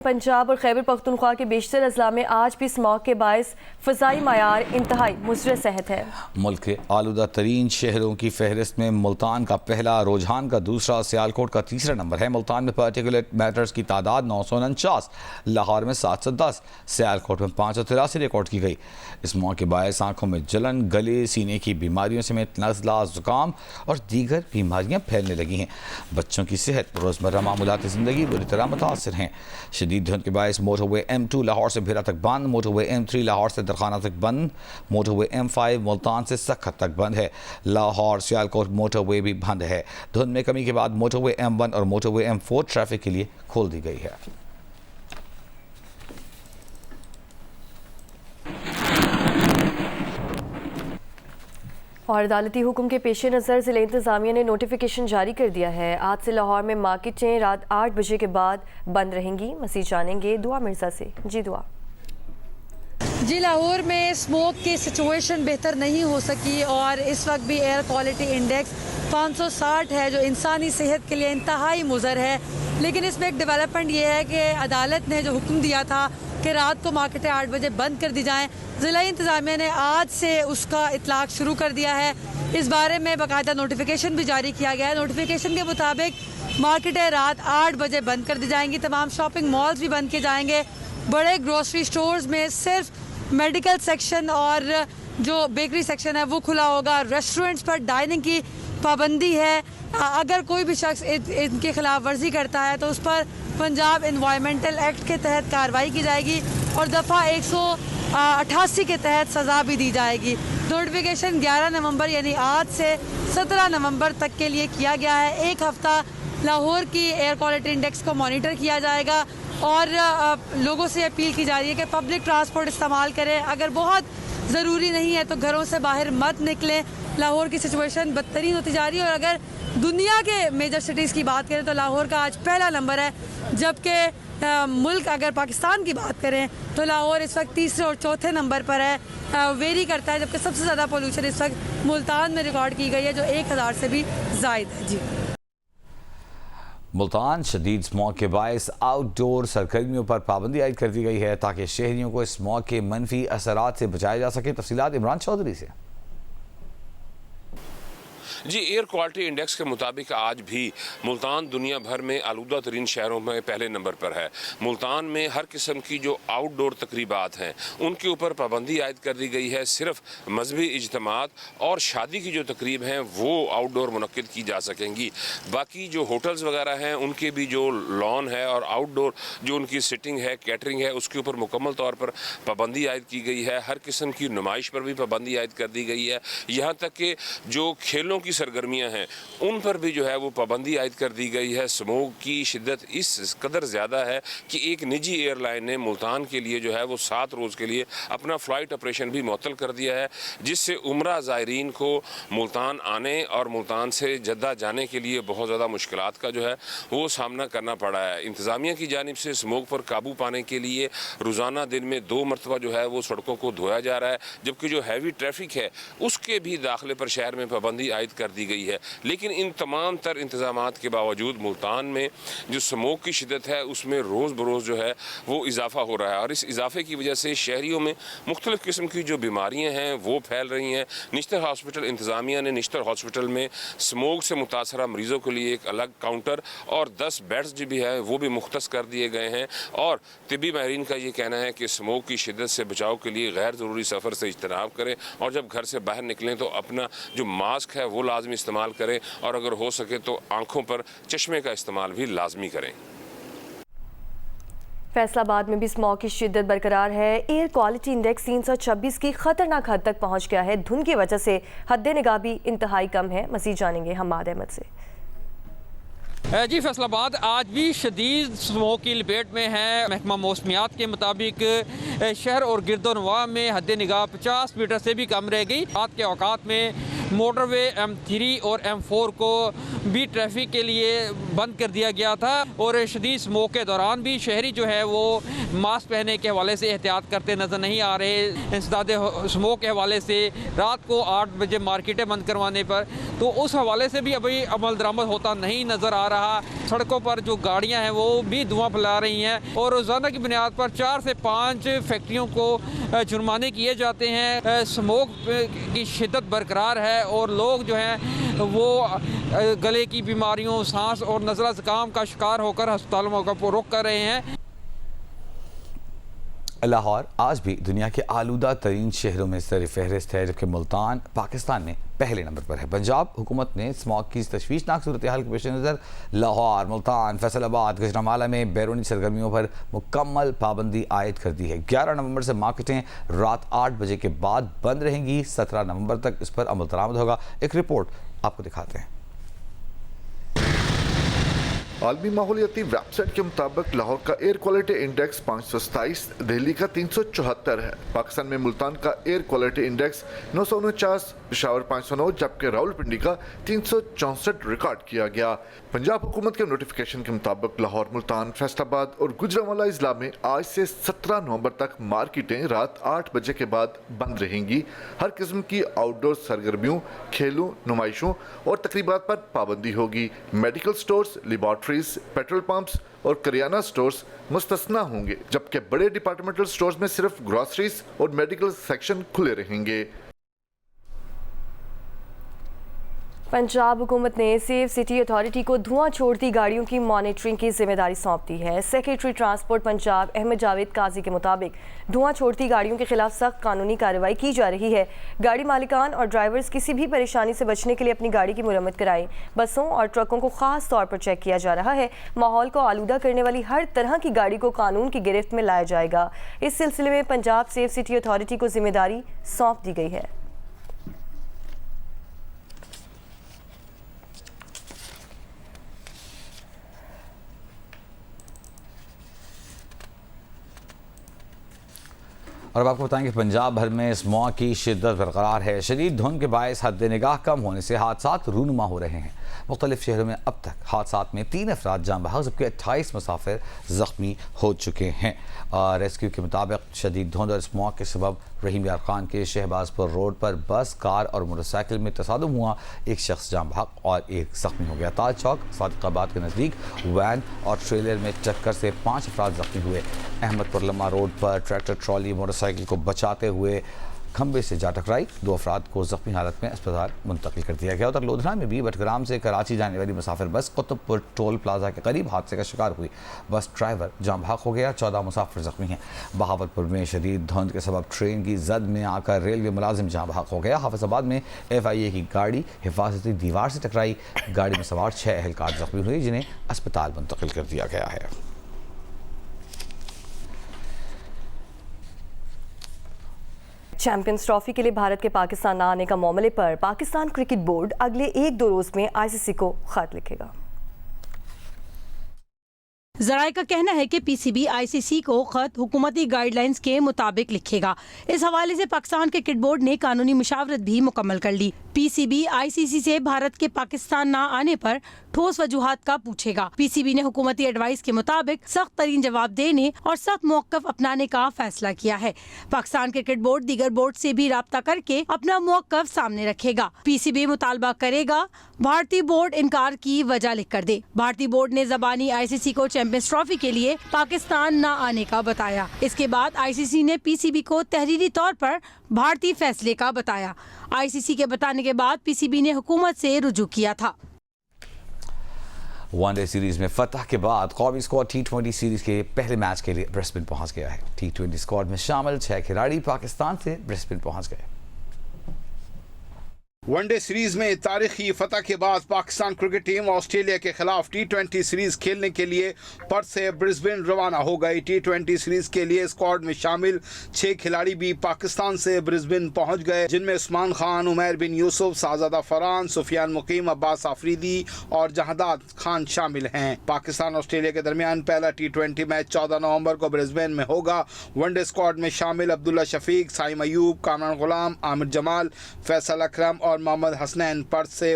पंजाब और खैबर पख्तूनख्वा के बेशतर अजला में आज भी स्मॉग के बायस फ़ज़ाई मायार इंतहाई मुज़र सेहत है। मुल्क के आलूदा तरीन शहरों की फहरिस्त में मुल्तान का पहला, रुझान का दूसरा, सियालकोट का तीसरा नंबर है। मुल्तान में पार्टिकुलेट मैटर्स की तादाद 949, लाहौर में 710, सियालकोट में 583 रिकॉर्ड की गई। स्मॉग के बायस आंखों में जलन, गले सीने की बीमारियों समेत नज़ला, ज़ुकाम और दीगर बीमारियाँ फैलने लगी हैं। बच्चों की सेहत, रोज़मर्रा मामूलात ज़िंदगी बुरी तरह मुतासर हैं। शदीद धुंध के बायस मोटरवे M2 लाहौर से भिरा तक बंद, मोटरवे M3 लाहौर से दरखाना तक बंद, मोटरवे M5 मुल्तान से सख्त तक बंद है। लाहौर सियालकोट मोटरवे भी बंद है। धुंध में कमी के बाद मोटरवे M1 और मोटरवे M4 ट्रैफिक के लिए खोल दी गई है। और अदालती हुक्म के पेश नज़र ज़िला इंतज़ामिया ने नोटिफिकेशन जारी कर दिया है। आज से लाहौर में मार्केटें रात 8 बजे के बाद बंद रहेंगी। मज़ीद जानेंगे दुआ मिर्ज़ा से। जी दुआ। जी, लाहौर में स्मोक की सिचुएशन बेहतर नहीं हो सकी और इस वक्त भी एयर क्वालिटी इंडेक्स 560 है, जो इंसानी सेहत के लिए इंतहाई मुज़र है। लेकिन इसमें एक डेवलपमेंट ये है कि अदालत ने जो हुक्म दिया था कि रात को मार्केटें 8 बजे बंद कर दी जाएँ, ज़िला इंतज़ामिया ने आज से उसका इतलाक़ शुरू कर दिया है। इस बारे में बाकायदा नोटिफिकेशन भी जारी किया गया है। नोटिफिकेशन के मुताबिक मार्केटें रात 8 बजे बंद कर दी जाएंगी। तमाम शॉपिंग मॉल्स भी बंद किए जाएंगे। बड़े ग्रोसरी स्टोर्स में सिर्फ मेडिकल सेक्शन और जो बेकरी सेक्शन है वो खुला होगा। रेस्टोरेंट्स पर डाइनिंग की पाबंदी है। अगर कोई भी शख्स इनकी खिलाफ वर्जी करता है तो उस पर पंजाब एनवायरमेंटल एक्ट के तहत कार्रवाई की जाएगी और दफ़ा 188 के तहत सज़ा भी दी जाएगी। नोटिफिकेशन 11 नवंबर यानी आज से 17 नवंबर तक के लिए किया गया है। एक हफ्ता लाहौर की एयर क्वालिटी इंडेक्स को मॉनिटर किया जाएगा और लोगों से अपील की जा रही है कि पब्लिक ट्रांसपोर्ट इस्तेमाल करें। अगर बहुत ज़रूरी नहीं है तो घरों से बाहर मत निकलें। लाहौर की सिचुएशन बदतरीन होती जा रही है और अगर दुनिया के मेजर सिटीज़ की बात करें तो लाहौर का आज पहला नंबर है, जबकि मुल्क अगर पाकिस्तान की बात करें तो लाहौर इस वक्त तीसरे और चौथे नंबर पर है। वेरी करता है, जबकि सबसे ज़्यादा पोल्यूशन इस वक्त मुल्तान में रिकॉर्ड की गई है जो 1000 से भी ज़ायद है। जी, मुल्तान शदीद स्मॉग के बायस आउटडोर सरगर्मियों पर पाबंदी आयद कर दी गई है ताकि शहरियों को स्मॉग के मनफी असरात से बचाया जा सके। तफसीलात इमरान चौधरी से। जी, एयर क्वालिटी इंडेक्स के मुताबिक आज भी मुल्तान दुनिया भर में आलूदा तरीन शहरों में पहले नंबर पर है। मुल्तान में हर किस्म की जो आउटडोर तकरीबात हैं उनके ऊपर पाबंदी आयद कर दी गई है। सिर्फ मजहबी इज्तिमात और शादी की जो तकरीब हैं वो आउटडोर मुनक्किद की जा सकेंगी। बाकी जो होटल्स वगैरह हैं उनके भी जो लॉन है और आउटडोर जो उनकी सिटिंग है, कैटरिंग है, उसके ऊपर मुकम्मल तौर पर पाबंदी आयद की गई है। हर किस्म की नुमाइश पर भी पाबंदी आयद कर दी गई है। यहाँ तक कि जो खेलों की सरगर्मियां हैं उन पर भी जो है वो पाबंदी आयद कर दी गई है। स्मोक की शिद्दत इस कदर ज़्यादा है कि एक निजी एयरलाइन ने मुल्तान के लिए जो है वो 7 रोज़ के लिए अपना फ़्लाइट ऑपरेशन भी मुअत्तल कर दिया है, जिससे उम्रा ज़ायरीन को मुल्तान आने और मुल्तान से जद्दा जाने के लिए बहुत ज़्यादा मुश्किलात का जो है वो सामना करना पड़ा है। इंतज़ामिया की जानिब से स्मोक पर काबू पाने के लिए रोज़ाना दिन में 2 मरतबा जो है वो सड़कों को धोया जा रहा है, जबकि जो हैवी ट्रैफिक है उसके भी दाखिले पर शहर में पाबंदी आयद कर दी गई है। लेकिन इन तमाम तर इंतजामात के बावजूद मुल्तान में जो स्मोक की शिद्दत है उसमें रोज़ बरोज़ जो है वो इजाफा हो रहा है और इस इजाफे की वजह से शहरियों में मुख्तलिफ़ किस्म की जो बीमारियां हैं वो फैल रही हैं। निश्तर हॉस्पिटल इंतज़ामिया ने निश्तर हॉस्पिटल में स्मोक से मुतासरा मरीज़ों के लिए एक अलग काउंटर और 10 बेड्स जो भी है वो भी मुख्तस कर दिए गए हैं और तिब्बी माहिरीन का ये कहना है कि स्मोक की शिद्दत से बचाव के लिए गैर ज़रूरी सफ़र से इज्तनाब करें और जब घर से बाहर निकलें तो अपना जो मास्क है वो लाजमी इस्तेमाल करें और अगर हो सके तो आंखों पर चश्मे का इस्तेमाल भी लाजमी करें। फैसलाबाद में भी स्मॉग की शिद्दत बरकरार है। एयर क्वालिटी इंडेक्स 326 की खतरनाक हद तक पहुंच गया है। धुंध की वजह से हद निगाह भी इंतहाई कम है। मज़ीद जानेंगे हमाद अहमद से। जी, फैसलाबाद आज भी शदीद स्मोक की लपेट में है। महकमा मौसमियात के मुताबिक शहर और गिरदोनवा में हद निगाह 50 मीटर से भी कम रह गई। रात के औकात में मोटरवे M3 और M4 को भी ट्रैफिक के लिए बंद कर दिया गया था और शदीद स्मोक के दौरान भी शहरी जो है वो मास्क पहनने के हवाले से एहतियात करते नज़र नहीं आ रहे। इंसदाद स्मोक के हवाले से रात को 8 बजे मार्केटें बंद करवाने पर तो उस हवाले से भी अभी अमल दरामद होता नहीं नज़र आ रहा। सड़कों पर जो गाड़ियां हैं वो भी धुआं फैला रही हैं और रोज़ाना की बुनियाद पर 4 से 5 फैक्ट्रियों को जुर्माने किए जाते हैं। स्मोक की शिद्दत बरकरार है और लोग जो हैं वो गले की बीमारियों, सांस और नज़ला ज़ुकाम का शिकार होकर अस्पतालों का रुख कर रहे हैं। लाहौर आज भी दुनिया के आलूदा तरीन शहरों में सर फहरिस्त है, जबकि मुल्तान पाकिस्तान में पहले नंबर पर है। पंजाब हुकूमत ने स्मॉग की तशवीशनाक सूरत हाल के पेश नज़र लाहौर, मुल्तान, फैसलाबाद, गुजरांवाला में बैरूनी सरगर्मियों पर मुकम्मल पाबंदी आयद कर दी है। 11 नवंबर से मार्केटें रात 8 बजे के बाद बंद रहेंगी। 17 नवंबर तक इस पर अमल दरामद होगा। एक रिपोर्ट आपको दिखाते हैं। आलमी माहौलियाती वेबसाइट के मुताबिक लाहौर का एयर क्वालिटी इंडेक्स 527, दिल्ली का 374 है। पाकिस्तान में मुल्तान का एयर क्वालिटी इंडेक्स 949, पेशावर 509, जबकि रावलपिंडी का 364 रिकॉर्ड किया गया। पंजाब हुकूमत के नोटिफिकेशन के मुताबिक लाहौर, मुल्तान, फैसलाबाद और गुजरांवाला इजला में आज से 17 नवंबर तक मार्केटें रात 8 बजे के बाद बंद रहेंगी। हर किस्म की आउटडोर सरगर्मियों, खेलों, नुमाइशों और तकरीबात पर पाबंदी होगी। Medical stores, laboratories, petrol pumps और करियाना स्टोर्स मुस्तस्ना होंगे, जबकि बड़े डिपार्टमेंटल स्टोर्स में सिर्फ ग्रोसरीज और मेडिकल सेक्शन खुले रहेंगे। पंजाब हुकूमत ने सेफ सिटी अथॉरिटी को धुआं छोड़ती गाड़ियों की मॉनिटरिंग की जिम्मेदारी सौंप दी है। सेक्रेटरी ट्रांसपोर्ट पंजाब अहमद जावेद काजी के मुताबिक धुआं छोड़ती गाड़ियों के खिलाफ सख्त कानूनी कार्रवाई की जा रही है। गाड़ी मालिकान और ड्राइवर्स किसी भी परेशानी से बचने के लिए अपनी गाड़ी की मुरम्मत कराएं। बसों और ट्रकों को खास तौर पर चेक किया जा रहा है। माहौल को आलूदा करने वाली हर तरह की गाड़ी को कानून की गिरफ्त में लाया जाएगा। इस सिलसिले में पंजाब सेफ सिटी अथॉरिटी को जिम्मेदारी सौंप दी गई है। और अब आपको बताएंगे पंजाब भर में स्मॉग की शिद्दत बरकरार है। शदीद धुंध के बायस हद निगाह कम होने से हादसात रूनुमा हो रहे हैं। मुख्तलिफ शहरों में अब तक हादसात में 3 अफराद जान बहक, जबकि 28 मुसाफिर ज़ख्मी हो चुके हैं। रेस्क्यू के मुताबिक शदीद धुंध और स्मॉग के सबब रहीम यार खान के शहबाजपुर रोड पर बस, कार और मोटरसाइकिल में तसादुम हुआ। एक शख्स जान बहक और एक ज़ख्मी हो गया। ताज चौक सादिकाबाद के नज़दीक वैन और ट्रेलर में टक्कर से 5 अफराद ज़ख्मी हुए। अहमदपुर लम्मा रोड पर ट्रैक्टर ट्रॉली मोटरसाइकिल को बचाते हुए खंबे से जा टकराई। 2 अफराद को ज़ख्मी हालत में अस्पताल मुंतकिल कर दिया गया। उधर लोधरा में भी बटग्राम से कराची जाने वाली मुसाफिर बस कुतुबपुर टोल प्लाजा के करीब हादसे का शिकार हुई। बस ड्राइवर जाम बहक हो गया। 14 मुसाफिर ज़ख्मी हैं। बहावलपुर में शदीद धुंध के सबब ट्रेन की जद में आकर रेलवे मुलाजिम जाम बहक हो गया। हाफिजाबाद में FIA की गाड़ी हिफाजती दीवार से टकराई। गाड़ी में सवार 6 एहलकार ज़ख्मी हुए, जिन्हें अस्पताल मुंतकिल कर दिया गया है। चैंपियंस ट्रॉफी के लिए भारत के पाकिस्तान न आने का मामले पर पाकिस्तान क्रिकेट बोर्ड अगले 1-2 रोज में ICC को खत लिखेगा। जराये का कहना है कि PCB ICC को खत हुकूमती गाइडलाइंस के मुताबिक लिखेगा। इस हवाले से पाकिस्तान क्रिकेट बोर्ड ने कानूनी मुशावरत भी मुकम्मल कर ली। PCB ICC से भारत के पाकिस्तान न आने पर ठोस वजूहात का पूछेगा। PCB ने हुकूमती एडवाइस के मुताबिक सख्त तरीन जवाब देने और सख्त मौक़िफ़ अपनाने का फैसला किया है। पाकिस्तान क्रिकेट बोर्ड दीगर बोर्ड से भी राब्ता करके अपना मौक़िफ़ सामने रखेगा। PCB मुतालबा करेगा भारतीय बोर्ड इनकार की वजह लिख कर दे। भारतीय बोर्ड ने ज़बानी ICC को चैंपियंस ट्रॉफी के लिए पाकिस्तान न आने का बताया। इसके बाद ICC ने PCB को तहरीरी तौर पर भारतीय फैसले का बताया। ICC के बताने के बाद PCB ने हुकूमत से रुजू किया था। वनडे सीरीज में फतह के बाद कौमी स्क्वाड T20 सीरीज के पहले मैच के लिए ब्रिस्बेन पहुंच गया है। T20 स्क्वाड में शामिल 6 खिलाड़ी पाकिस्तान से ब्रिस्बेन पहुंच गए। वनडे सीरीज में तारीखी फतह के बाद पाकिस्तान क्रिकेट टीम ऑस्ट्रेलिया के खिलाफ T20 सीरीज खेलने के लिए पर्थ से ब्रिस्बेन रवाना हो गई। T20 सीरीज के लिए स्क्वाड में शामिल 6 खिलाड़ी भी पाकिस्तान से ब्रिस्बेन पहुंच गए, जिनमें उस्मान खान, उमैर बिन यूसुफ, साजादा फरहान, सुफियान मुकीम, अब्बास आफरीदी और जहादात खान शामिल हैं। पाकिस्तान ऑस्ट्रेलिया के दरमियान पहला T20 मैच 14 नवंबर को ब्रिस्बेन में होगा। वनडे स्क्वाड में शामिल अब्दुल्ला शफीक, साइम अयूब, कामरान गुलाम, आमिर जमाल, फैसल अकरम और मोहम्मद हसनैन पर्थ से